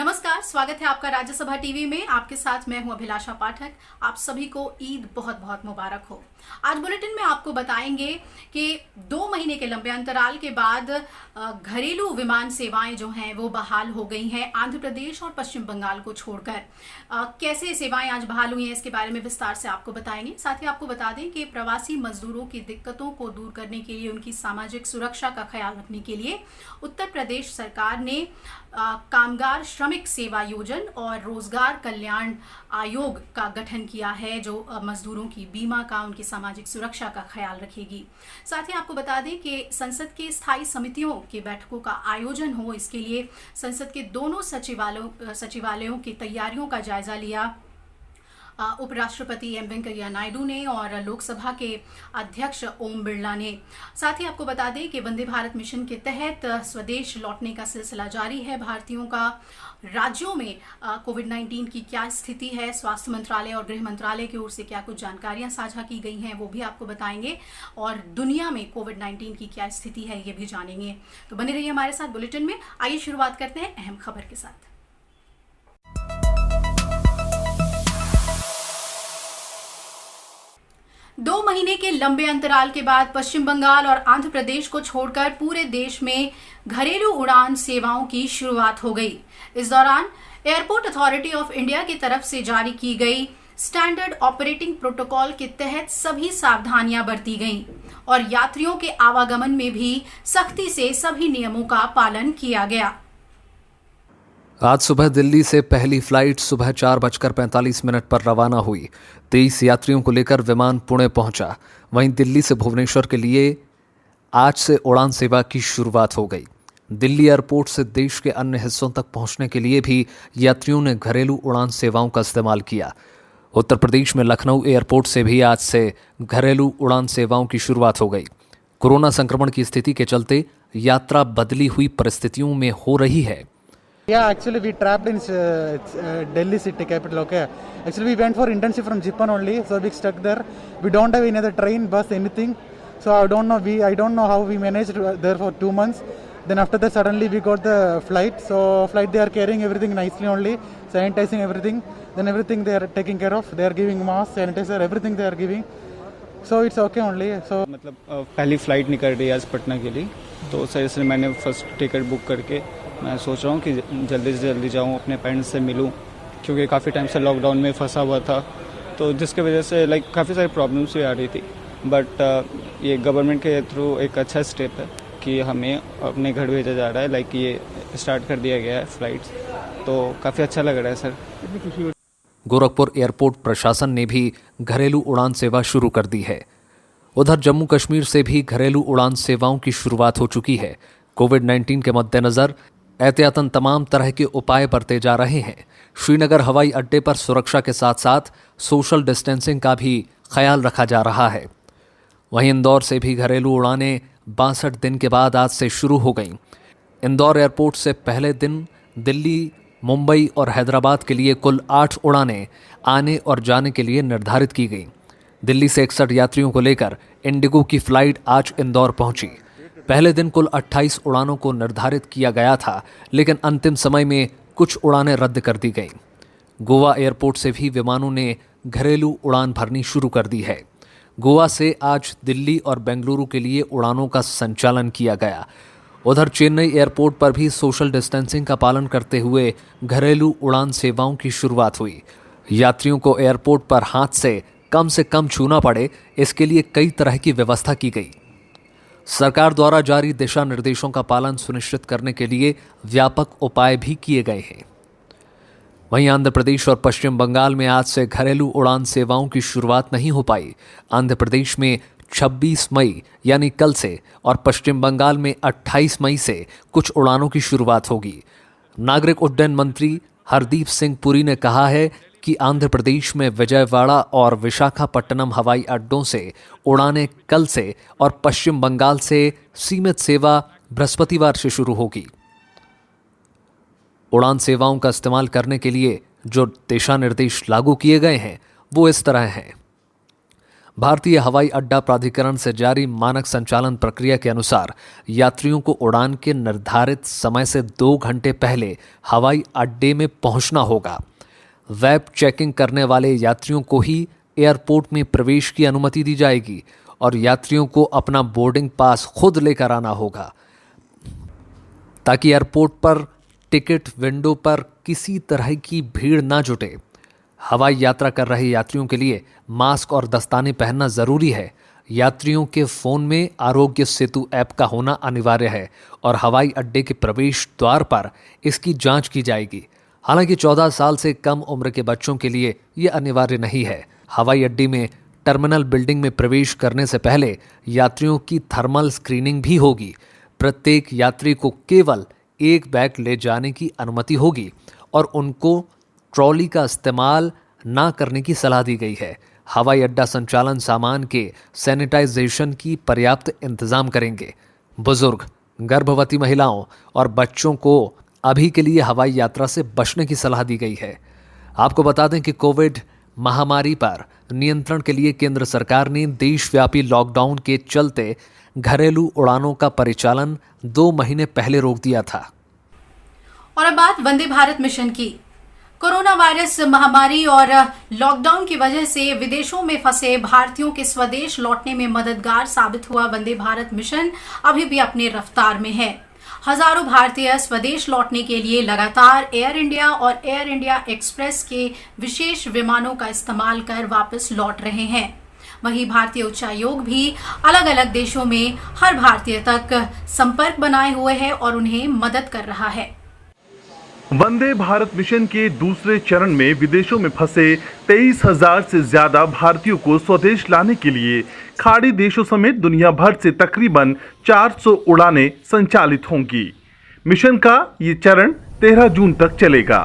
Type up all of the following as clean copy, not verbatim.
नमस्कार, स्वागत है आपका राज्यसभा टीवी में। आपके साथ मैं हूं अभिलाषा पाठक। आप सभी को ईद बहुत बहुत मुबारक हो। आज बुलेटिन में आपको बताएंगे कि 2 महीने के लंबे अंतराल के बाद घरेलू विमान सेवाएं जो हैं वो बहाल हो गई हैं आंध्र प्रदेश और पश्चिम बंगाल को छोड़कर। कैसे सेवाएं आज बहाल हुई हैं इसके बारे में विस्तार से आपको बताएंगे। साथ ही आपको बता दें कि प्रवासी मजदूरों की दिक्कतों को दूर करने के लिए, उनकी सामाजिक सुरक्षा का ख्याल रखने के लिए उत्तर प्रदेश सरकार ने कामगार श्रमिक सेवा योजना और रोजगार कल्याण आयोग का गठन किया है, जो मजदूरों की बीमा का, उनकी सामाजिक सुरक्षा का ख्याल रखेगी। साथ ही आपको बता दें कि संसद के स्थायी समितियों की बैठकों का आयोजन हो, इसके लिए संसद के दोनों सचिवालयों की तैयारियों का जायजा लिया उपराष्ट्रपति एम वेंकैया नायडू ने और लोकसभा के अध्यक्ष ओम बिरला ने। साथ ही आपको बता दें कि वंदे भारत मिशन के तहत स्वदेश लौटने का सिलसिला जारी है भारतीयों का। राज्यों में कोविड-19 की क्या स्थिति है, स्वास्थ्य मंत्रालय और गृह मंत्रालय की ओर से क्या कुछ जानकारियां साझा की गई हैं, वो भी आपको बताएंगे। और दुनिया में कोविड-19 की क्या स्थिति है, ये भी जानेंगे। तो बने रहिए हमारे साथ बुलेटिन में। आइए शुरुआत करते हैं अहम खबर के साथ। 2 महीने के लंबे अंतराल के बाद पश्चिम बंगाल और आंध्र प्रदेश को छोड़कर पूरे देश में घरेलू उड़ान सेवाओं की शुरुआत हो गई। इस दौरान एयरपोर्ट अथॉरिटी ऑफ इंडिया की तरफ से जारी की गई स्टैंडर्ड ऑपरेटिंग प्रोटोकॉल के तहत सभी सावधानियां बरती गईं और यात्रियों के आवागमन में भी सख्ती से सभी नियमों का पालन किया गया। आज सुबह दिल्ली से पहली फ्लाइट सुबह 4:45 पर रवाना हुई। 23 यात्रियों को लेकर विमान पुणे पहुंचा। वहीं दिल्ली से भुवनेश्वर के लिए आज से उड़ान सेवा की शुरुआत हो गई। दिल्ली एयरपोर्ट से देश के अन्य हिस्सों तक पहुंचने के लिए भी यात्रियों ने घरेलू उड़ान सेवाओं का इस्तेमाल किया। उत्तर प्रदेश में लखनऊ एयरपोर्ट से भी आज से घरेलू उड़ान सेवाओं की शुरुआत हो गई। कोरोना संक्रमण की स्थिति के चलते यात्रा बदली हुई परिस्थितियों में हो रही है। Yeah, actually we trapped in Delhi city capital, okay. Actually we went for internship from Japan only, so we stuck there. We don't have any other train, bus, anything. So I don't know how we managed there for 2 months. Then after that suddenly we got the flight. So flight they are carrying everything nicely only, sanitizing everything. Then everything they are taking care of. They are giving mask, sanitizer, everything they are giving. So it's okay only. So मतलब पहली flight निकल रही है आज पटना के लिए, तो sir इसलिए मैंने फ़र्स्ट टिकट बुक करके मैं सोच रहा हूँ कि जल्दी से जल्दी जाऊँ, अपने पेरेंट्स से मिलूँ, क्योंकि काफ़ी टाइम से लॉकडाउन में फंसा हुआ था, तो जिसके वजह से काफ़ी सारी प्रॉब्लम्स भी आ रही थी। बट ये गवर्नमेंट के थ्रू एक अच्छा स्टेप है कि हमें अपने घर भेजा जा रहा है। ये स्टार्ट कर दिया गया है फ़्लाइट्स, तो काफ़ी अच्छा लग रहा है सर। गोरखपुर एयरपोर्ट प्रशासन ने भी घरेलू उड़ान सेवा शुरू कर दी है। उधर जम्मू कश्मीर से भी घरेलू उड़ान सेवाओं की शुरुआत हो चुकी है। कोविड-19 के मद्देनजर एहतियातन तमाम तरह के उपाय बरते जा रहे हैं। श्रीनगर हवाई अड्डे पर सुरक्षा के साथ साथ सोशल डिस्टेंसिंग का भी ख्याल रखा जा रहा है। वहीं इंदौर से भी घरेलू उड़ानें 62 दिन के बाद आज से शुरू हो गईं। इंदौर एयरपोर्ट से पहले दिन दिल्ली, मुंबई और हैदराबाद के लिए कुल 8 उड़ानें आने और जाने के लिए निर्धारित की गईं। दिल्ली से 61 यात्रियों को लेकर इंडिगो की फ्लाइट आज इंदौर पहुंची। पहले दिन कुल 28 उड़ानों को निर्धारित किया गया था, लेकिन अंतिम समय में कुछ उड़ानें रद्द कर दी गईं। गोवा एयरपोर्ट से भी विमानों ने घरेलू उड़ान भरनी शुरू कर दी है। गोवा से आज दिल्ली और बेंगलुरु के लिए उड़ानों का संचालन किया गया। उधर चेन्नई एयरपोर्ट पर भी सोशल डिस्टेंसिंग का पालन करते हुए घरेलू उड़ान सेवाओं की शुरुआत हुई। यात्रियों को एयरपोर्ट पर हाथ से कम छूना पड़े, इसके लिए कई तरह की व्यवस्था की गई। सरकार द्वारा जारी दिशा निर्देशों का पालन सुनिश्चित करने के लिए व्यापक उपाय भी किए गए हैं। वहीं आंध्र प्रदेश और पश्चिम बंगाल में आज से घरेलू उड़ान सेवाओं की शुरुआत नहीं हो पाई। आंध्र प्रदेश में 26 मई यानी कल से और पश्चिम बंगाल में 28 मई से कुछ उड़ानों की शुरुआत होगी। नागरिक उड्डयन मंत्री हरदीप सिंह पुरी ने कहा है कि आंध्र प्रदेश में विजयवाड़ा और विशाखापट्टनम हवाई अड्डों से उड़ानें कल से और पश्चिम बंगाल से सीमित सेवा बृहस्पतिवार से शुरू होगी। उड़ान सेवाओं का इस्तेमाल करने के लिए जो दिशा निर्देश लागू किए गए हैं वो इस तरह हैं। भारतीय हवाई अड्डा प्राधिकरण से जारी मानक संचालन प्रक्रिया के अनुसार यात्रियों को उड़ान के निर्धारित समय से 2 घंटे पहले हवाई अड्डे में पहुंचना होगा। वेब चेकिंग करने वाले यात्रियों को ही एयरपोर्ट में प्रवेश की अनुमति दी जाएगी और यात्रियों को अपना बोर्डिंग पास खुद लेकर आना होगा ताकि एयरपोर्ट पर टिकट विंडो पर किसी तरह की भीड़ ना जुटे। हवाई यात्रा कर रहे यात्रियों के लिए मास्क और दस्ताने पहनना जरूरी है। यात्रियों के फोन में आरोग्य सेतु ऐप का होना अनिवार्य है और हवाई अड्डे के प्रवेश द्वार पर इसकी जांच की जाएगी। हालांकि 14 साल से कम उम्र के बच्चों के लिए यह अनिवार्य नहीं है। हवाई अड्डे में टर्मिनल बिल्डिंग में प्रवेश करने से पहले यात्रियों की थर्मल स्क्रीनिंग भी होगी। प्रत्येक यात्री को केवल एक बैग ले जाने की अनुमति होगी और उनको ट्रॉली का इस्तेमाल ना करने की सलाह दी गई है। हवाई अड्डा संचालन सामान के सैनिटाइजेशन की पर्याप्त इंतजाम करेंगे। बुजुर्ग, गर्भवती महिलाओं और बच्चों को अभी के लिए हवाई यात्रा से बचने की सलाह दी गई है। आपको बता दें कि कोविड महामारी पर नियंत्रण के लिए केंद्र सरकार ने देशव्यापी लॉकडाउन के चलते घरेलू उड़ानों का परिचालन 2 महीने पहले रोक दिया था। और अब बात वंदे भारत मिशन की। कोरोना वायरस महामारी और लॉकडाउन की वजह से विदेशों में फंसे भारतीयों के स्वदेश लौटने में मददगार साबित हुआ वंदे भारत मिशन अभी भी अपनी रफ्तार में है। हजारों भारतीय स्वदेश लौटने के लिए लगातार एयर इंडिया और एयर इंडिया एक्सप्रेस के विशेष विमानों का इस्तेमाल कर वापस लौट रहे हैं। वहीं भारतीय उच्चायोग भी अलग अलग देशों में हर भारतीय तक संपर्क बनाए हुए है और उन्हें मदद कर रहा है। वंदे भारत मिशन के दूसरे चरण में विदेशों में फंसे 23,000 से ज्यादा भारतीयों को स्वदेश लाने के लिए खाड़ी देशों समेत दुनिया भर से तकरीबन 400 उड़ानें संचालित होंगी। मिशन का ये चरण 13 जून तक चलेगा।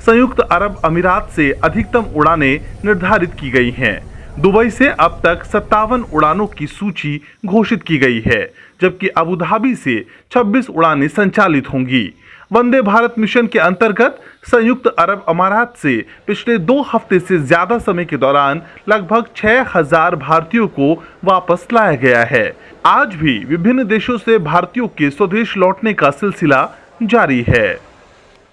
संयुक्त अरब अमीरात से अधिकतम उड़ानें निर्धारित की गई हैं। दुबई से अब तक 57 उड़ानों की सूची घोषित की गई है, जबकि अबू धाबी से 26 उड़ानें संचालित होंगी। वंदे भारत मिशन के अंतर्गत संयुक्त अरब अमारात से पिछले 2 हफ्ते से ज्यादा समय के दौरान लगभग 6,000 भारतीयों को वापस लाया गया है। आज भी विभिन्न देशों से भारतीयों के स्वदेश लौटने का सिलसिला जारी है।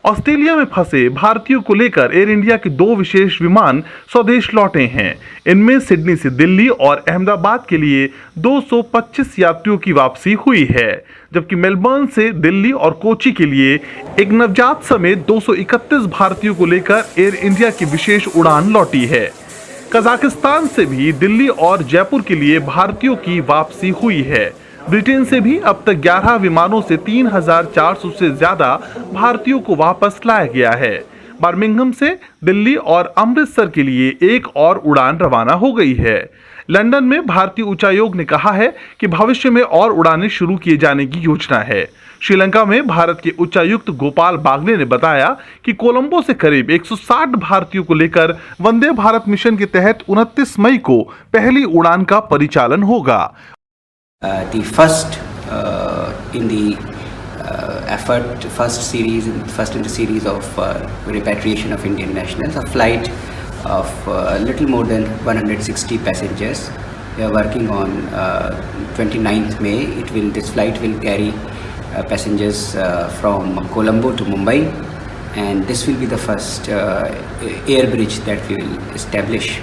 ऑस्ट्रेलिया में फंसे भारतीयों को लेकर एयर इंडिया के 2 विशेष विमान स्वदेश लौटे हैं। इनमें सिडनी से दिल्ली और अहमदाबाद के लिए 225 यात्रियों की वापसी हुई है, जबकि मेलबर्न से दिल्ली और कोची के लिए एक नवजात समेत 231 भारतीयों को लेकर एयर इंडिया की विशेष उड़ान लौटी है। कजाकिस्तान से भी दिल्ली और जयपुर के लिए भारतीयों की वापसी हुई है। ब्रिटेन से भी अब तक 11 विमानों से 3,400 से ज्यादा भारतीयों को वापस लाया गया है। बर्मिंघम से दिल्ली और अमृतसर के लिए एक और उड़ान रवाना हो गई है। लंदन में भारतीय उच्चायोग ने कहा है कि भविष्य में और उड़ानें शुरू किए जाने की योजना है। श्रीलंका में भारत के उच्चायुक्त गोपाल बागले ने बताया कि कोलंबो से करीब 160 भारतीयों को लेकर वंदे भारत मिशन के तहत 29 मई को पहली उड़ान का परिचालन होगा। The first in the effort, first in the series of repatriation of Indian nationals, a flight of little more than 160 passengers. We are working on 29th May. This flight will carry passengers from Colombo to Mumbai, and this will be the first air bridge that we will establish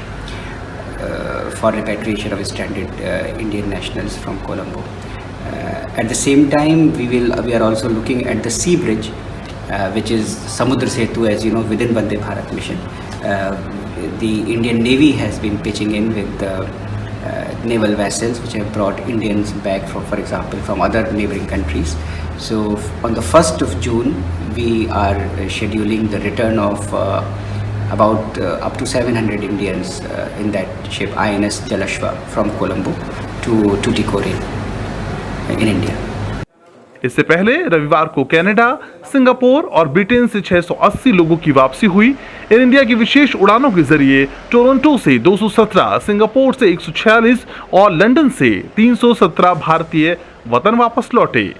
for repatriation of stranded Indian nationals from Colombo. At the same time, we are also looking at the sea bridge, which is Samudra Setu, as you know, within Vande Bharat mission. The Indian Navy has been pitching in with naval vessels which have brought Indians back from, for example, from other neighboring countries. So on the 1st of June, we are scheduling the return of about up to 700 Indians in that ship INS Jalashwa from Colombo to Tuticorin in India. इससे पहले रविवार को Canada, Singapore और Britain से 680 लोगों की वापसी हुई। एयर इंडिया की विशेष उड़ानों के जरिए टोरंटो से 217, सिंगापुर से 146 और लंदन से 317 भारतीय वतन वापस लौटे।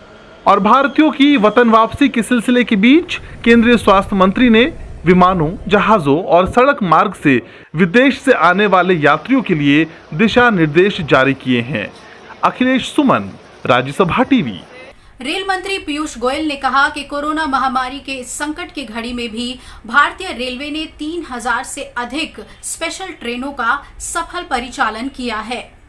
और भारतीयों की वतन वापसी के सिलसिले के बीच केंद्रीय स्वास्थ्य मंत्री ने विमानों, जहाजों और सड़क मार्ग से विदेश से आने वाले यात्रियों के लिए दिशा निर्देश जारी किए हैं। अखिलेश सुमन, राज्यसभा टीवी। रेल मंत्री पीयूष गोयल ने कहा कि कोरोना महामारी के इस संकट की घड़ी में भी भारतीय रेलवे ने 3000 से अधिक स्पेशल ट्रेनों का सफल परिचालन किया है।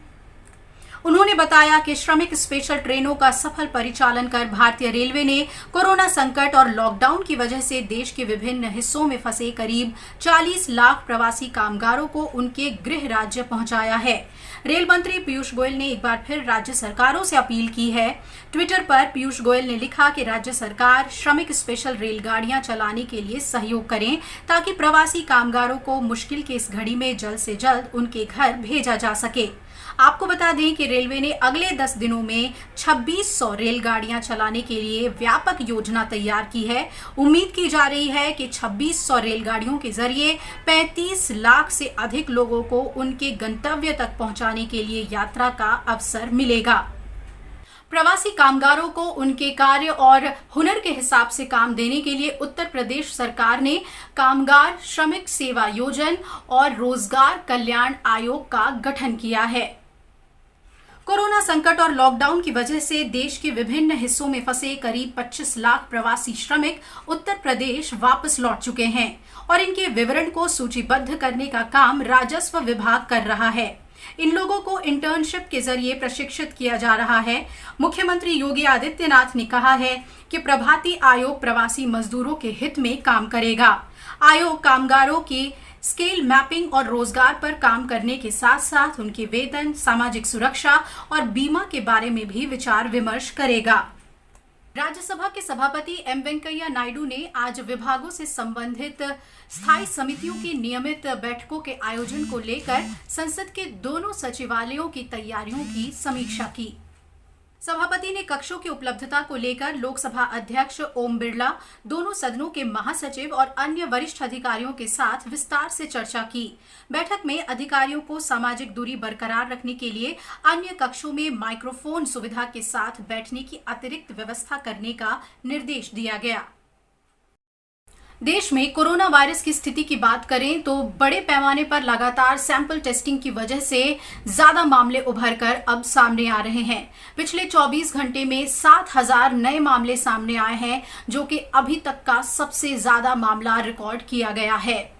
उन्होंने बताया कि श्रमिक स्पेशल ट्रेनों का सफल परिचालन कर भारतीय रेलवे ने कोरोना संकट और लॉकडाउन की वजह से देश के विभिन्न हिस्सों में फंसे करीब 40 लाख प्रवासी कामगारों को उनके गृह राज्य पहुंचाया है। रेल मंत्री पीयूष गोयल ने एक बार फिर राज्य सरकारों से अपील की है। ट्विटर पर पीयूष गोयल ने लिखा कि राज्य सरकार श्रमिक स्पेशल रेलगाड़ियां चलाने के लिए सहयोग करें ताकि प्रवासी कामगारों को मुश्किल की इस घड़ी में जल्द से जल्द उनके घर भेजा जा सके। आपको बता दें कि रेलवे ने अगले 10 दिनों में 2600 रेलगाड़ियां चलाने के लिए व्यापक योजना तैयार की है। उम्मीद की जा रही है कि 2600 रेलगाड़ियों के जरिए 35 लाख से अधिक लोगों को उनके गंतव्य तक पहुंचाने के लिए यात्रा का अवसर मिलेगा। प्रवासी कामगारों को उनके कार्य और हुनर के हिसाब से काम देने के लिए उत्तर प्रदेश सरकार ने कामगार श्रमिक सेवा योजना और रोजगार कल्याण आयोग का गठन किया है। कोरोना संकट और लॉकडाउन की वजह से देश के विभिन्न हिस्सों में फंसे करीब 25 लाख प्रवासी श्रमिक उत्तर प्रदेश वापस लौट चुके हैं और इनके विवरण को सूचीबद्ध करने का काम राजस्व विभाग कर रहा है। इन लोगों को इंटर्नशिप के जरिए प्रशिक्षित किया जा रहा है। मुख्यमंत्री योगी आदित्यनाथ ने कहा है कि प्रभाती आयोग प्रवासी मजदूरों के हित में काम करेगा। आयोग कामगारों की स्किल मैपिंग और रोजगार पर काम करने के साथ साथ उनके वेतन, सामाजिक सुरक्षा और बीमा के बारे में भी विचार विमर्श करेगा। राज्यसभा के सभापति एम वेंकैया नायडू ने आज विभागों से संबंधित स्थायी समितियों की नियमित बैठकों के आयोजन को लेकर संसद के दोनों सचिवालयों की तैयारियों की समीक्षा की। सभापति ने कक्षों की उपलब्धता को लेकर लोकसभा अध्यक्ष ओम बिरला, दोनों सदनों के महासचिव और अन्य वरिष्ठ अधिकारियों के साथ विस्तार से चर्चा की। बैठक में अधिकारियों को सामाजिक दूरी बरकरार रखने के लिए अन्य कक्षों में माइक्रोफोन सुविधा के साथ बैठने की अतिरिक्त व्यवस्था करने का निर्देश दिया गया। देश में कोरोना वायरस की स्थिति की बात करें तो बड़े पैमाने पर लगातार सैंपल टेस्टिंग की वजह से ज्यादा मामले उभर कर अब सामने आ रहे हैं। पिछले 24 घंटे में 7000 नए मामले सामने आए हैं, जो कि अभी तक का सबसे ज्यादा मामला रिकॉर्ड किया गया है।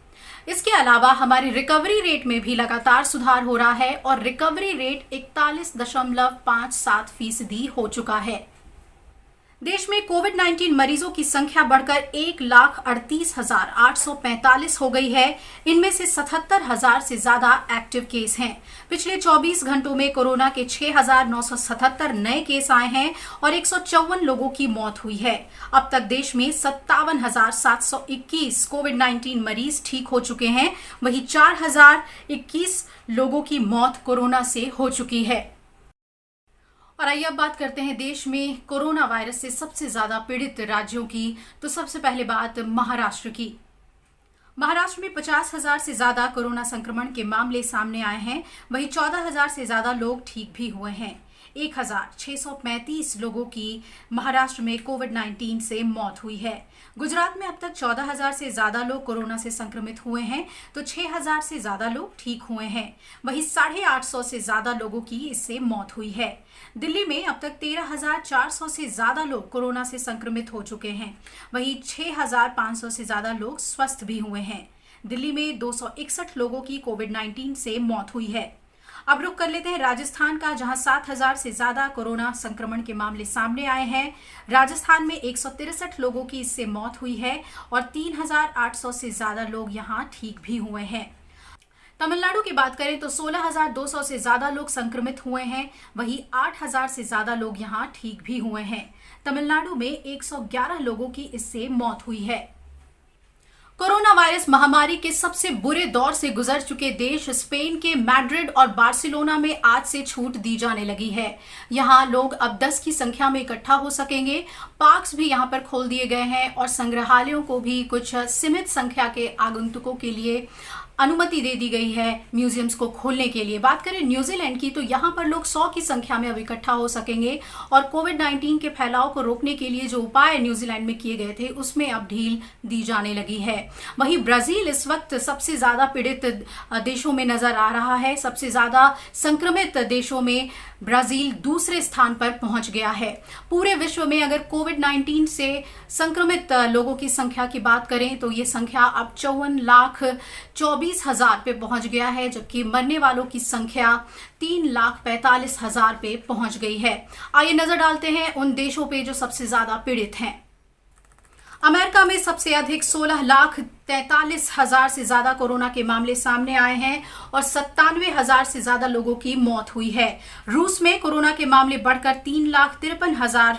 इसके अलावा हमारी रिकवरी रेट में भी लगातार सुधार हो रहा है और रिकवरी रेट 41.57% हो चुका है। देश में कोविड-19 मरीजों की संख्या बढ़कर 1,38,845 हो गई है। इनमें से 77,000 से ज्यादा एक्टिव केस हैं। पिछले 24 घंटों में कोरोना के 6,977 नए केस आए हैं और 154 लोगों की मौत हुई है। अब तक देश में 57,721 कोविड-19 मरीज ठीक हो चुके हैं। वहीं 4,021 लोगों की मौत कोरोना से हो चुकी है। और आइए अब बात करते हैं देश में कोरोना वायरस से सबसे ज्यादा पीड़ित राज्यों की। तो सबसे पहले बात महाराष्ट्र की। महाराष्ट्र में 50,000 से ज्यादा कोरोना संक्रमण के मामले सामने आए हैं। वहीं 14,000 से ज्यादा लोग ठीक भी हुए हैं। 1,635 लोगों की महाराष्ट्र में कोविड-19 से मौत हुई है। गुजरात में अब तक 14,000 से ज्यादा लोग कोरोना से संक्रमित हुए हैं तो 6,000 से ज्यादा लोग ठीक हुए हैं। वहीं 850 से ज्यादा लोगों की इससे मौत हुई है। दिल्ली में अब तक 13,400 से ज्यादा लोग कोरोना से संक्रमित हो चुके हैं। वहीं 6,500 से ज्यादा लोग स्वस्थ भी हुए हैं। दिल्ली में 261 लोगों की कोविड-19 से मौत हुई है। अब रुक कर लेते हैं राजस्थान का, जहां 7,000 से ज्यादा कोरोना संक्रमण के मामले सामने आए हैं। राजस्थान में 163 लोगों की इससे मौत हुई है और 3,800 से ज्यादा लोग यहां ठीक भी हुए हैं। तमिलनाडु की बात करें तो 16,200 से ज्यादा लोग संक्रमित हुए हैं। वहीं 8,000 से ज्यादा लोग यहां ठीक भी हुए हैं। तमिलनाडु में 111 लोगों की इससे मौत हुई है। कोरोना वायरस महामारी के सबसे बुरे दौर से गुजर चुके देश स्पेन के मैड्रिड और बार्सिलोना में आज से छूट दी जाने लगी है। यहां लोग अब 10 की संख्या में इकट्ठा हो सकेंगे। पार्क्स भी यहां पर खोल दिए गए हैं और संग्रहालयों को भी कुछ सीमित संख्या के आगंतुकों के लिए अनुमति दे दी गई है म्यूजियम्स को खोलने के लिए। बात करें न्यूजीलैंड की तो यहाँ पर लोग 100 की संख्या में अब इकट्ठा हो सकेंगे और कोविड-19 के फैलाव को रोकने के लिए जो उपाय न्यूजीलैंड में किए गए थे उसमें अब ढील दी जाने लगी है। वहीं ब्राजील इस वक्त सबसे ज्यादा पीड़ित देशों में नजर आ रहा है। सबसे ज्यादा संक्रमित देशों में ब्राजील दूसरे स्थान पर पहुंच गया है। पूरे विश्व में अगर कोविड-19 से संक्रमित लोगों की संख्या की बात करें तो ये संख्या अब 54,24,000 पे पहुंच गया है, जबकि मरने वालों की संख्या 3,45,000 पे पहुंच गई है। आइए नजर डालते हैं उन देशों पे जो सबसे ज्यादा पीड़ित हैं। अमेरिका में सबसे अधिक 16,43,000 से ज्यादा कोरोना के मामले सामने आए हैं और 97,000 से ज्यादा लोगों की मौत हुई है। रूस में कोरोना के मामले बढ़कर 3,53,000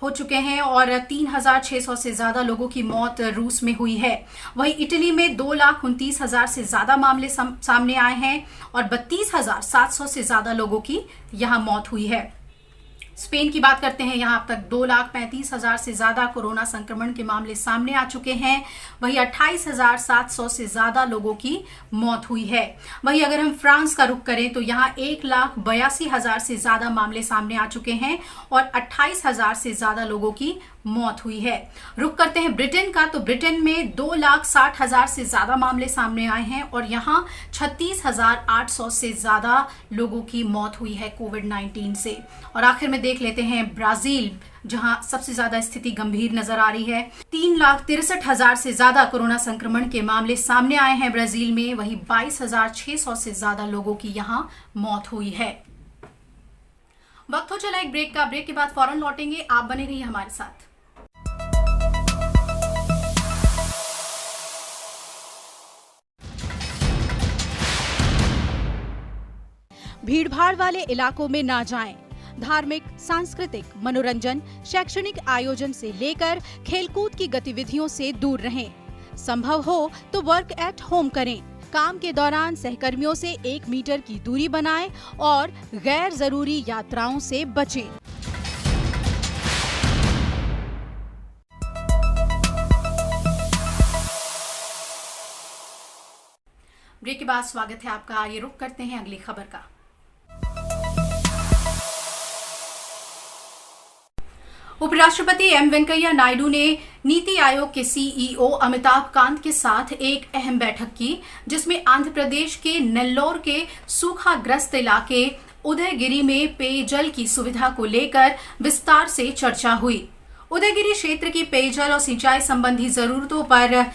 हो चुके हैं और 3,600 से ज्यादा लोगों की मौत रूस में हुई है। वहीं इटली में 2,29,000 से ज्यादा मामले सामने आए हैं और 32,700 से ज्यादा लोगों की यहां मौत हुई है। स्पेन की बात करते हैं, यहां अब तक 2,35,000 से ज्यादा कोरोना संक्रमण के मामले सामने आ चुके हैं। वहीं 28,700 से ज्यादा लोगों की मौत हुई है। वहीं अगर हम फ्रांस का रुख करें तो यहां 1,82,000 से ज्यादा मामले सामने आ चुके हैं और 28,000 से ज्यादा लोगों की मौत हुई है। रुख करते हैं ब्रिटेन का तो ब्रिटेन में 2,60,000 से ज्यादा मामले सामने आए हैं और यहां 36,800 से ज्यादा लोगों की मौत हुई है कोविड-19 से। और आखिर में देख लेते हैं ब्राजील, जहां सबसे ज्यादा स्थिति गंभीर नजर आ रही है। 3,63,000 से ज्यादा कोरोना संक्रमण के मामले सामने आए हैं ब्राजील में। वहीं 22,600 से ज्यादा लोगों की यहां मौत हुई है। वक्त हो चला एक ब्रेक का। ब्रेक के बाद फौरन लौटेंगे, आप बने रहिए हमारे साथ। भीड़भाड़ वाले इलाकों में ना जाएं। धार्मिक, सांस्कृतिक, मनोरंजन, शैक्षणिक आयोजन से लेकर खेलकूद की गतिविधियों से दूर रहें। संभव हो तो वर्क एट होम करें। काम के दौरान सहकर्मियों से 1 मीटर की दूरी बनाएं और गैर जरूरी यात्राओं से बचें। ब्रेक के बाद स्वागत है आपका। ये रुक करते हैं अगली खबर का। उपराष्ट्रपति एम वेंकैया नायडू ने नीति आयोग के सीईओ अमिताभ कांत के साथ एक अहम बैठक की, जिसमें आंध्र प्रदेश के नेल्लोर के सूखाग्रस्त इलाके उदयगिरी में पेयजल की सुविधा को लेकर विस्तार से चर्चा हुई। उदयगिरी क्षेत्र की पेयजल और सिंचाई संबंधी जरूरतों पर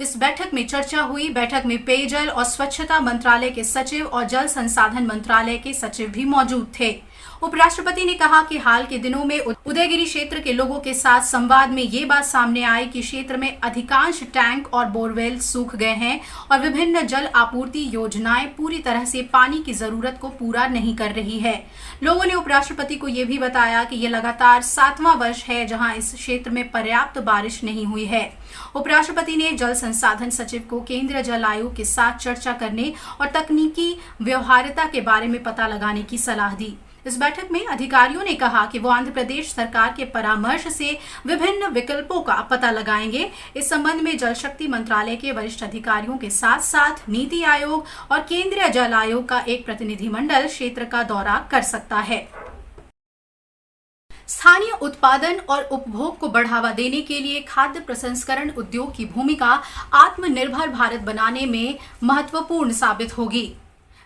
इस बैठक में चर्चा हुई। बैठक में पेयजल और स्वच्छता मंत्रालय के सचिव और जल संसाधन मंत्रालय के सचिव भी मौजूद थे। उपराष्ट्रपति ने कहा कि हाल के दिनों में उदयगिरी क्षेत्र के लोगों के साथ संवाद में ये बात सामने आई कि क्षेत्र में अधिकांश टैंक और बोरवेल सूख गए हैं और विभिन्न जल आपूर्ति योजनाएं पूरी तरह से पानी की जरूरत को पूरा नहीं कर रही है। लोगों ने उपराष्ट्रपति को यह भी बताया कि यह लगातार 7वां वर्ष है जहां इस क्षेत्र में पर्याप्त बारिश नहीं हुई है। उपराष्ट्रपति ने जल संसाधन सचिव को केंद्रीय जल आयोग के साथ चर्चा करने और तकनीकी व्यवहार्यता के बारे में पता लगाने की सलाह दी। इस बैठक में अधिकारियों ने कहा कि वो आंध्र प्रदेश सरकार के परामर्श से विभिन्न विकल्पों का पता लगाएंगे। इस संबंध में जल शक्ति मंत्रालय के वरिष्ठ अधिकारियों के साथ साथ नीति आयोग और केंद्रीय जल आयोग का एक प्रतिनिधिमंडल क्षेत्र का दौरा कर सकता है। स्थानीय उत्पादन और उपभोग को बढ़ावा देने के लिए खाद्य प्रसंस्करण उद्योग की भूमिका आत्मनिर्भर भारत बनाने में महत्वपूर्ण साबित होगी।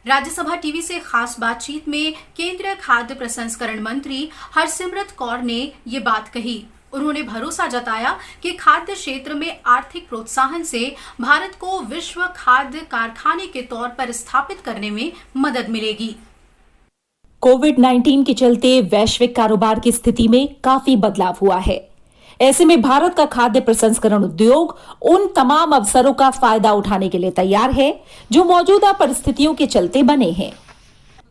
राज्यसभा टीवी से खास बातचीत में केंद्रीय खाद्य प्रसंस्करण मंत्री हरसिमरत कौर ने ये बात कही। उन्होंने भरोसा जताया कि खाद्य क्षेत्र में आर्थिक प्रोत्साहन से भारत को विश्व खाद्य कारखाने के तौर पर स्थापित करने में मदद मिलेगी। कोविड-19 के चलते वैश्विक कारोबार की स्थिति में काफी बदलाव हुआ है। ऐसे में भारत का खाद्य प्रसंस्करण उद्योग उन तमाम अवसरों का फायदा उठाने के लिए तैयार है जो मौजूदा परिस्थितियों के चलते बने हैं।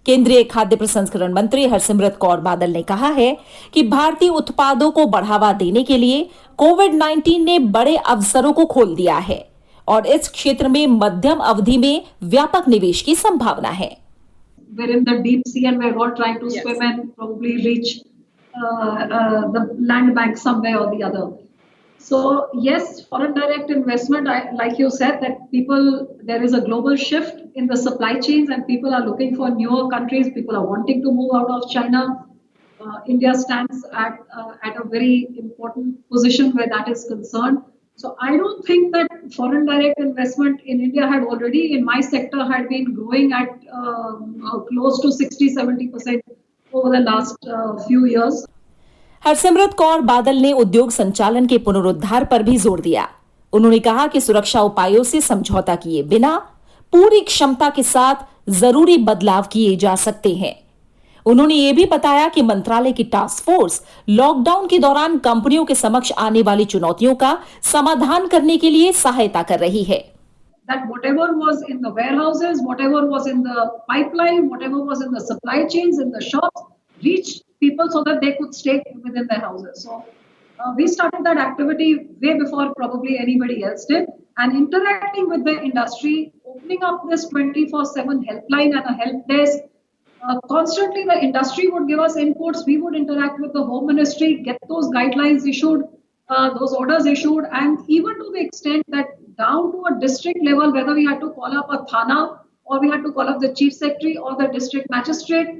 केंद्रीय खाद्य प्रसंस्करण मंत्री हरसिमरत कौर बादल ने कहा है कि भारतीय उत्पादों को बढ़ावा देने के लिए कोविड-19 ने बड़े अवसरों को खोल दिया है और इस क्षेत्र में मध्यम अवधि में व्यापक निवेश की संभावना है। We're in the deep sea and we're all trying to swim and probably reach the land bank somewhere or the other. So yes, foreign direct investment, like you said, that there is a global shift in the supply chains and people are looking for newer countries. People are wanting to move out of China. India stands at a very important position where that is concerned. So I don't think that foreign direct investment in India had already, in my sector, had been growing at close to 60-70% over the last few years. Harsimrat Kaur Badal ने उद्योग संचालन के पुनरुद्धार पर भी जोर दिया। उन्होंने कहा कि सुरक्षा उपायों से समझौता किए बिना पूरी क्षमता के साथ जरूरी बदलाव किए जा सकते हैं। उन्होंने ये भी बताया कि मंत्रालय की टास्क फोर्स लॉकडाउन के दौरान कंपनियों के समक्ष आने वाली चुनौतियों का समाधान करने के लिए सहायता कर रही है। That whatever was in the warehouses, whatever was in the pipeline, whatever was in the supply chains, in the shops, reached people so that they could stay within their houses. So we started that activity way before probably anybody else did, and interacting with the industry, opening up this 24/7 helpline and a help desk. Constantly the industry would give us inputs, we would interact with the Home Ministry, get those guidelines issued, those orders issued, and even to the extent that down to a district level, whether we had to call up a thana or we had to call up the chief secretary or the district magistrate.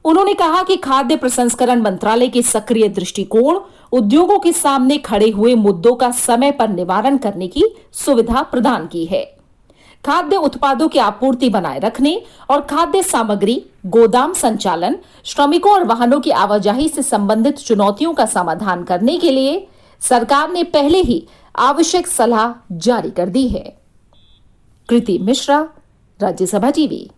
उन्होंने कहा कि खाद्य प्रसंस्करण मंत्रालय के सक्रिय दृष्टिकोण उद्योगों के सामने खड़े हुए मुद्दों का समय पर निवारण करने की सुविधा प्रदान की है। खाद्य उत्पादों की आपूर्ति बनाए रखने और खाद्य सामग्री, गोदाम संचालन, श्रमिकों और वाहनों की आवाजाही से संबंधित चुनौतियों का समाधान करने के लिए सरकार ने पहले ही आवश्यक सलाह जारी कर दी है। कृति मिश्रा, राज्यसभा टीवी।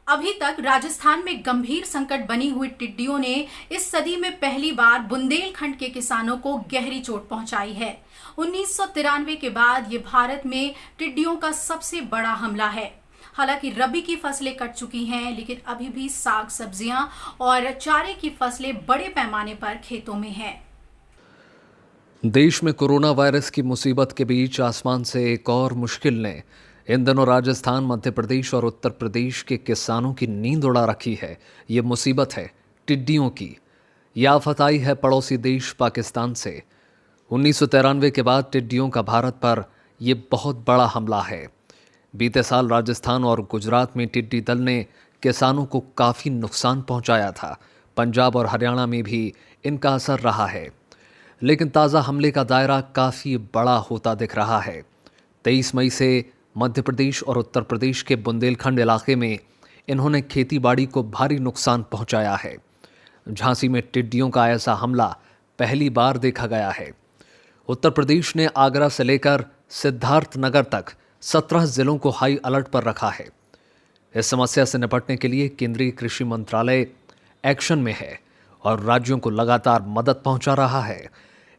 अभी तक राजस्थान में गंभीर संकट बनी हुई टिड्डियों ने इस सदी में पहली बार बुंदेलखंड के किसानों को गहरी चोट पहुंचाई है। 1993 के बाद ये भारत में टिड्डियों का सबसे बड़ा हमला है। हालांकि रबी की फसलें कट चुकी हैं, लेकिन अभी भी साग सब्जियां और चारे की फसलें बड़े पैमाने पर खेतों में हैं। देश में कोरोना वायरस की मुसीबत के बीच आसमान से एक और मुश्किल ने इन दिनों राजस्थान, मध्य प्रदेश और उत्तर प्रदेश के किसानों की नींद उड़ा रखी है। ये मुसीबत है टिड्डियों की। यह आफत आई है पड़ोसी देश पाकिस्तान से। 1993 के बाद टिड्डियों का भारत पर यह बहुत बड़ा हमला है। बीते साल राजस्थान और गुजरात में टिड्डी दल ने किसानों को काफ़ी नुकसान पहुंचाया था। पंजाब और हरियाणा में भी इनका असर रहा है, लेकिन ताज़ा हमले का दायरा काफ़ी बड़ा होता दिख रहा है। 23 मई से मध्य प्रदेश और उत्तर प्रदेश के बुंदेलखंड इलाके में इन्होंने खेती बाड़ी को भारी नुकसान पहुंचाया है। झांसी में टिड्डियों का ऐसा हमला पहली बार देखा गया है। उत्तर प्रदेश ने आगरा से लेकर सिद्धार्थनगर तक 17 जिलों को हाई अलर्ट पर रखा है। इस समस्या से निपटने के लिए केंद्रीय कृषि मंत्रालय एक्शन में है और राज्यों को लगातार मदद पहुंचा रहा है।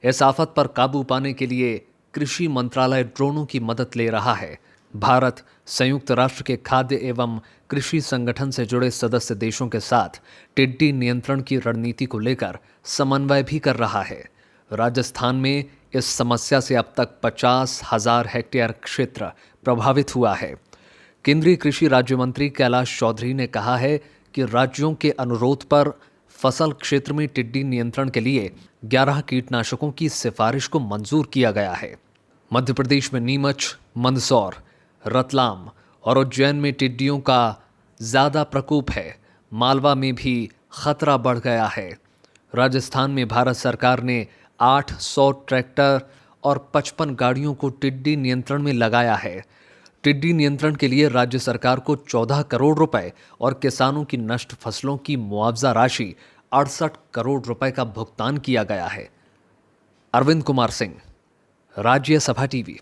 इस आफत पर काबू पाने के लिए कृषि मंत्रालय ड्रोनों की मदद ले रहा है। भारत संयुक्त राष्ट्र के खाद्य एवं कृषि संगठन से जुड़े सदस्य देशों के साथ टिड्डी नियंत्रण की रणनीति को लेकर समन्वय भी कर रहा है। राजस्थान में इस समस्या से अब तक 50,000 हेक्टेयर क्षेत्र प्रभावित हुआ है। केंद्रीय कृषि राज्य मंत्री कैलाश चौधरी ने कहा है कि राज्यों के अनुरोध पर फसल क्षेत्र में टिड्डी नियंत्रण के लिए 11 कीटनाशकों की सिफारिश को मंजूर किया गया है। मध्य प्रदेश में नीमच, मंदसौर, रतलाम और उज्जैन में टिड्डियों का ज़्यादा प्रकोप है। मालवा में भी खतरा बढ़ गया है। राजस्थान में भारत सरकार ने 800 ट्रैक्टर और 55 गाड़ियों को टिड्डी नियंत्रण में लगाया है। टिड्डी नियंत्रण के लिए राज्य सरकार को 14 करोड़ रुपए और किसानों की नष्ट फसलों की मुआवजा राशि 68 करोड़ रुपए का भुगतान किया गया है। अरविंद कुमार सिंह, राज्यसभा टीवी।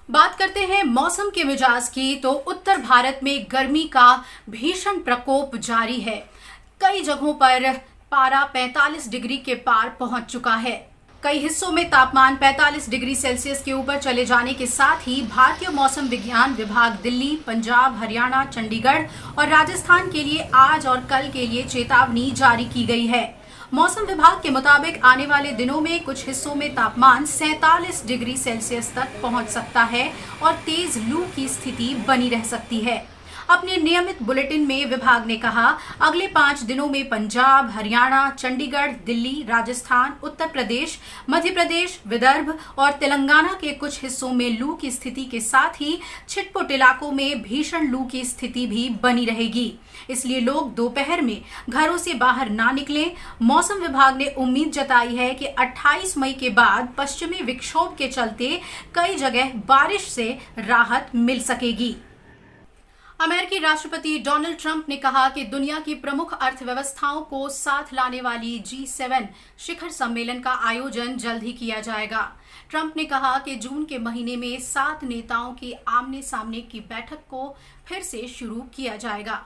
बात करते हैं मौसम के मिजाज की, तो उत्तर भारत में गर्मी का भीषण प्रकोप जारी है। कई जगहों पर पारा 45 डिग्री के पार पहुंच चुका है। कई हिस्सों में तापमान 45 डिग्री सेल्सियस के ऊपर चले जाने के साथ ही भारतीय मौसम विज्ञान विभाग दिल्ली, पंजाब, हरियाणा, चंडीगढ़ और राजस्थान के लिए आज और कल के लिए चेतावनी जारी की गई है। मौसम विभाग के मुताबिक आने वाले दिनों में कुछ हिस्सों में तापमान 47 डिग्री सेल्सियस तक पहुंच सकता है और तेज लू की स्थिति बनी रह सकती है। अपने नियमित बुलेटिन में विभाग ने कहा, अगले 5 दिनों में पंजाब, हरियाणा, चंडीगढ़, दिल्ली, राजस्थान, उत्तर प्रदेश, मध्य प्रदेश, विदर्भ और तेलंगाना के कुछ हिस्सों में लू की स्थिति के साथ ही छिटपुट इलाकों में भीषण लू की स्थिति भी बनी रहेगी। इसलिए लोग दोपहर में घरों से बाहर ना निकलें। मौसम विभाग ने उम्मीद जताई है कि 28 मई के बाद पश्चिमी विक्षोभ के चलते कई जगह बारिश से राहत मिल सकेगी। अमेरिकी राष्ट्रपति डोनाल्ड ट्रंप ने कहा कि दुनिया की प्रमुख अर्थव्यवस्थाओं को साथ लाने वाली G7 शिखर सम्मेलन का आयोजन जल्द ही किया जाएगा। ट्रंप ने कहा कि जून के महीने में 7 नेताओं की आमने सामने की बैठक को फिर से शुरू किया जाएगा।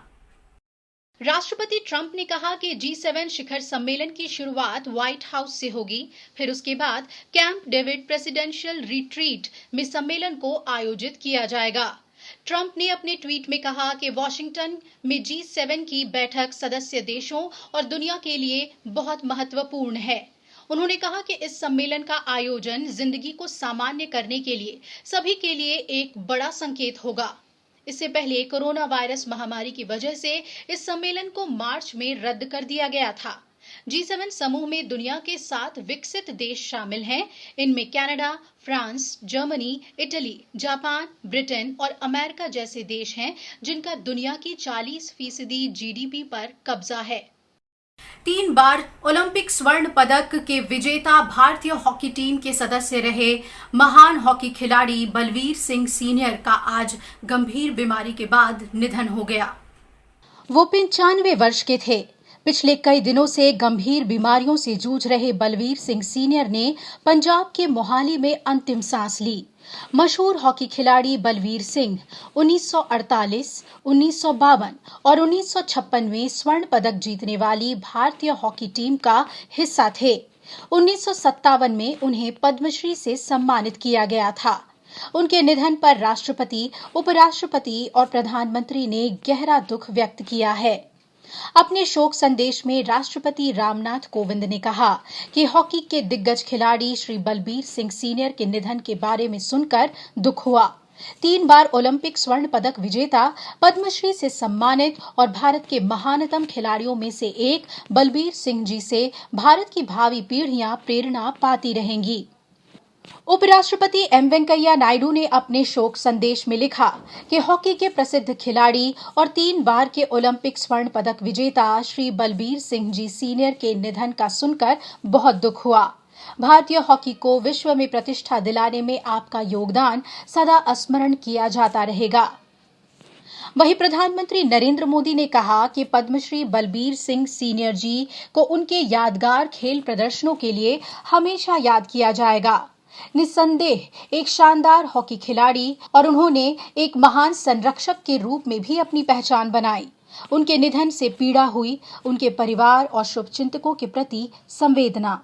राष्ट्रपति ट्रंप ने कहा कि G7 शिखर सम्मेलन की शुरुआत व्हाइट हाउस से होगी, फिर उसके बाद कैंप डेविड प्रेसिडेंशियल रिट्रीट में सम्मेलन को आयोजित किया जाएगा। ट्रंप ने अपने ट्वीट में कहा कि वॉशिंगटन में G7 की बैठक सदस्य देशों और दुनिया के लिए बहुत महत्वपूर्ण है। उन्होंने कहा कि इस सम्मेलन का आयोजन जिंदगी को सामान्य करने के लिए सभी के लिए एक बड़ा संकेत होगा। इससे पहले कोरोना वायरस महामारी की वजह से इस सम्मेलन को मार्च में रद्द कर दिया गया था। G7 समूह में दुनिया के 7 विकसित देश शामिल हैं। इनमें Canada, France, Germany, Italy, Japan, Britain और अमेरिका जैसे देश हैं, जिनका दुनिया की 40% GDP पर कब्जा है। 3 बार ओलंपिक स्वर्ण पदक के विजेता भारतीय हॉकी टीम के सदस्य रहे महान हॉकी खिलाड़ी बलवीर सिंह सीनियर का आज गंभीर बीमारी के बाद निधन हो गया। वो 95 वर्ष के थे। पिछले कई दिनों से गंभीर बीमारियों से जूझ रहे बलवीर सिंह सीनियर ने पंजाब के मोहाली में अंतिम सांस ली। मशहूर हॉकी खिलाड़ी बलवीर सिंह 1948, 1952 और 1956 में स्वर्ण पदक जीतने वाली भारतीय हॉकी टीम का हिस्सा थे। 1957 में उन्हें पद्मश्री से सम्मानित किया गया था। उनके निधन पर राष्ट्रपति, उपराष्ट्रपति और प्रधानमंत्री ने गहरा दुख व्यक्त किया है। अपने शोक संदेश में राष्ट्रपति रामनाथ कोविंद ने कहा कि हॉकी के दिग्गज खिलाड़ी श्री बलबीर सिंह सीनियर के निधन के बारे में सुनकर दुख हुआ। 3 बार ओलंपिक स्वर्ण पदक विजेता, पद्मश्री से सम्मानित और भारत के महानतम खिलाड़ियों में से एक बलबीर सिंह जी से भारत की भावी पीढ़ियां प्रेरणा पाती रहेंगी। उपराष्ट्रपति एम वेंकैया नायडू ने अपने शोक संदेश में लिखा कि हॉकी के प्रसिद्ध खिलाड़ी और 3 बार के ओलंपिक स्वर्ण पदक विजेता श्री बलबीर सिंह जी सीनियर के निधन का सुनकर बहुत दुख हुआ। भारतीय हॉकी को विश्व में प्रतिष्ठा दिलाने में आपका योगदान सदा स्मरण किया जाता रहेगा। वहीं प्रधानमंत्री नरेंद्र मोदी ने कहा कि पद्मश्री बलबीर सिंह सीनियर जी को उनके यादगार खेल प्रदर्शनों के लिए हमेशा याद किया जाएगा। निस्संदेह एक शानदार हॉकी खिलाड़ी और उन्होंने एक महान संरक्षक के रूप में भी अपनी पहचान बनाई। उनके निधन से पीड़ा हुई उनके परिवार और शुभचिंतकों के प्रति संवेदना।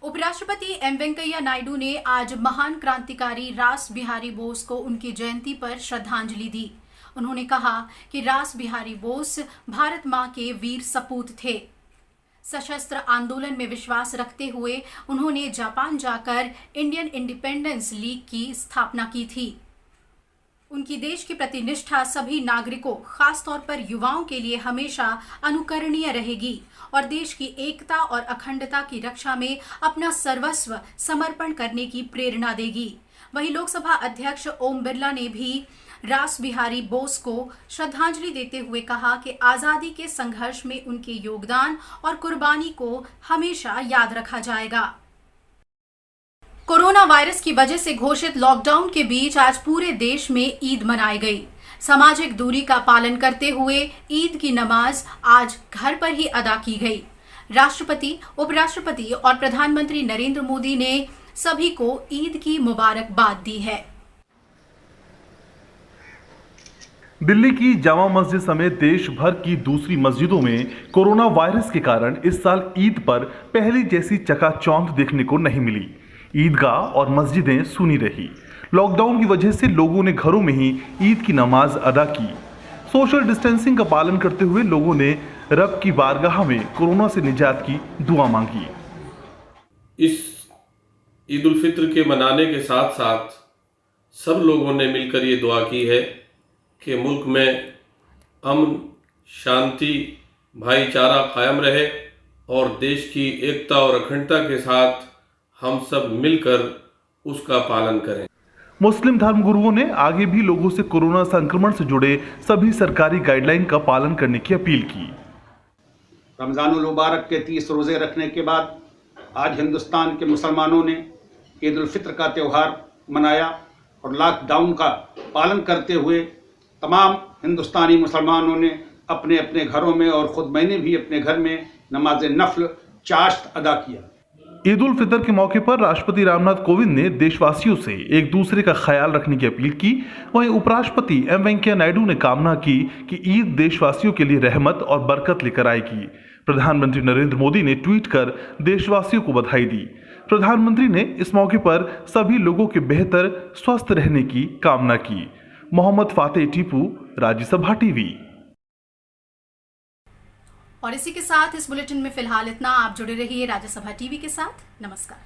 उपराष्ट्रपति एम वेंकैया नायडू ने आज महान क्रांतिकारी रास बिहारी बोस को उनकी जयंती पर श्रद्धांजलि दी। उन्होंने कहा कि रास बिहारी बोस भारत मां के वीर सपूत थे। सशस्त्र आंदोलन में विश्वास रखते हुए उन्होंने जापान जाकर इंडियन इंडिपेंडेंस लीग की स्थापना की थी। उनकी देश के प्रति निष्ठा सभी नागरिकों, खासतौर पर युवाओं के लिए हमेशा अनुकरणीय रहेगी और देश की एकता और अखंडता की रक्षा में अपना सर्वस्व समर्पण करने की प्रेरणा देगी। वहीं लोकसभा अध्यक्ष ओम बिरला ने भी रास बिहारी बोस को श्रद्धांजलि देते हुए कहा कि आजादी के संघर्ष में उनके योगदान और कुर्बानी को हमेशा याद रखा जाएगा। कोरोना वायरस की वजह से घोषित लॉकडाउन के बीच आज पूरे देश में ईद मनाई गई। सामाजिक दूरी का पालन करते हुए ईद की नमाज आज घर पर ही अदा की गई। राष्ट्रपति, उपराष्ट्रपति और प्रधानमंत्री नरेंद्र मोदी ने सभी को ईद की मुबारकबाद दी है। दिल्ली की जामा मस्जिद समेत देश भर की दूसरी मस्जिदों में कोरोना वायरस के कारण इस साल ईद पर पहले जैसी चकाचौंध देखने को नहीं मिली। ईदगाह और मस्जिदें सूनी रही। लॉकडाउन की वजह से लोगों ने घरों में ही ईद की नमाज अदा की। सोशल डिस्टेंसिंग का पालन करते हुए लोगों ने रब की बारगाह में कोरोना से निजात की दुआ मांगी। इस ईद उल फित्र के मनाने के साथ साथ सब लोगों ने मिलकर ये दुआ की है कि मुल्क में अमन, शांति, भाईचारा कायम रहे और देश की एकता और अखंडता के साथ हम सब मिलकर उसका पालन करें। मुस्लिम धर्मगुरुओं ने आगे भी लोगों से कोरोना संक्रमण से जुड़े सभी सरकारी गाइडलाइन का पालन करने की अपील की। रमज़ानुल मुबारक के 30 रोज़े रखने के बाद आज हिंदुस्तान के मुसलमानों ने ईद उल फित्र का त्यौहार मनाया और लॉकडाउन का पालन करते हुए तमाम हिंदुस्तानी मुसलमानों ने अपने अपने घरों में और ख़ुद मैंने भी अपने घर में नमाज नफल चाश्त अदा किया। ईद उल फितर के मौके पर राष्ट्रपति रामनाथ कोविंद ने देशवासियों से एक दूसरे का ख्याल रखने की अपील की। वहीं उपराष्ट्रपति एम वेंकैया नायडू ने कामना की कि ईद देशवासियों के लिए रहमत और बरकत लेकर आएगी। प्रधानमंत्री नरेंद्र मोदी ने ट्वीट कर देशवासियों को बधाई दी। प्रधानमंत्री ने इस मौके पर सभी लोगों के बेहतर स्वस्थ रहने की कामना की। मोहम्मद फातेह टीपू, राज्यसभा टीवी। और इसी के साथ इस बुलेटिन में फिलहाल इतना। आप जुड़े रहिए राज्यसभा टीवी के साथ। नमस्कार।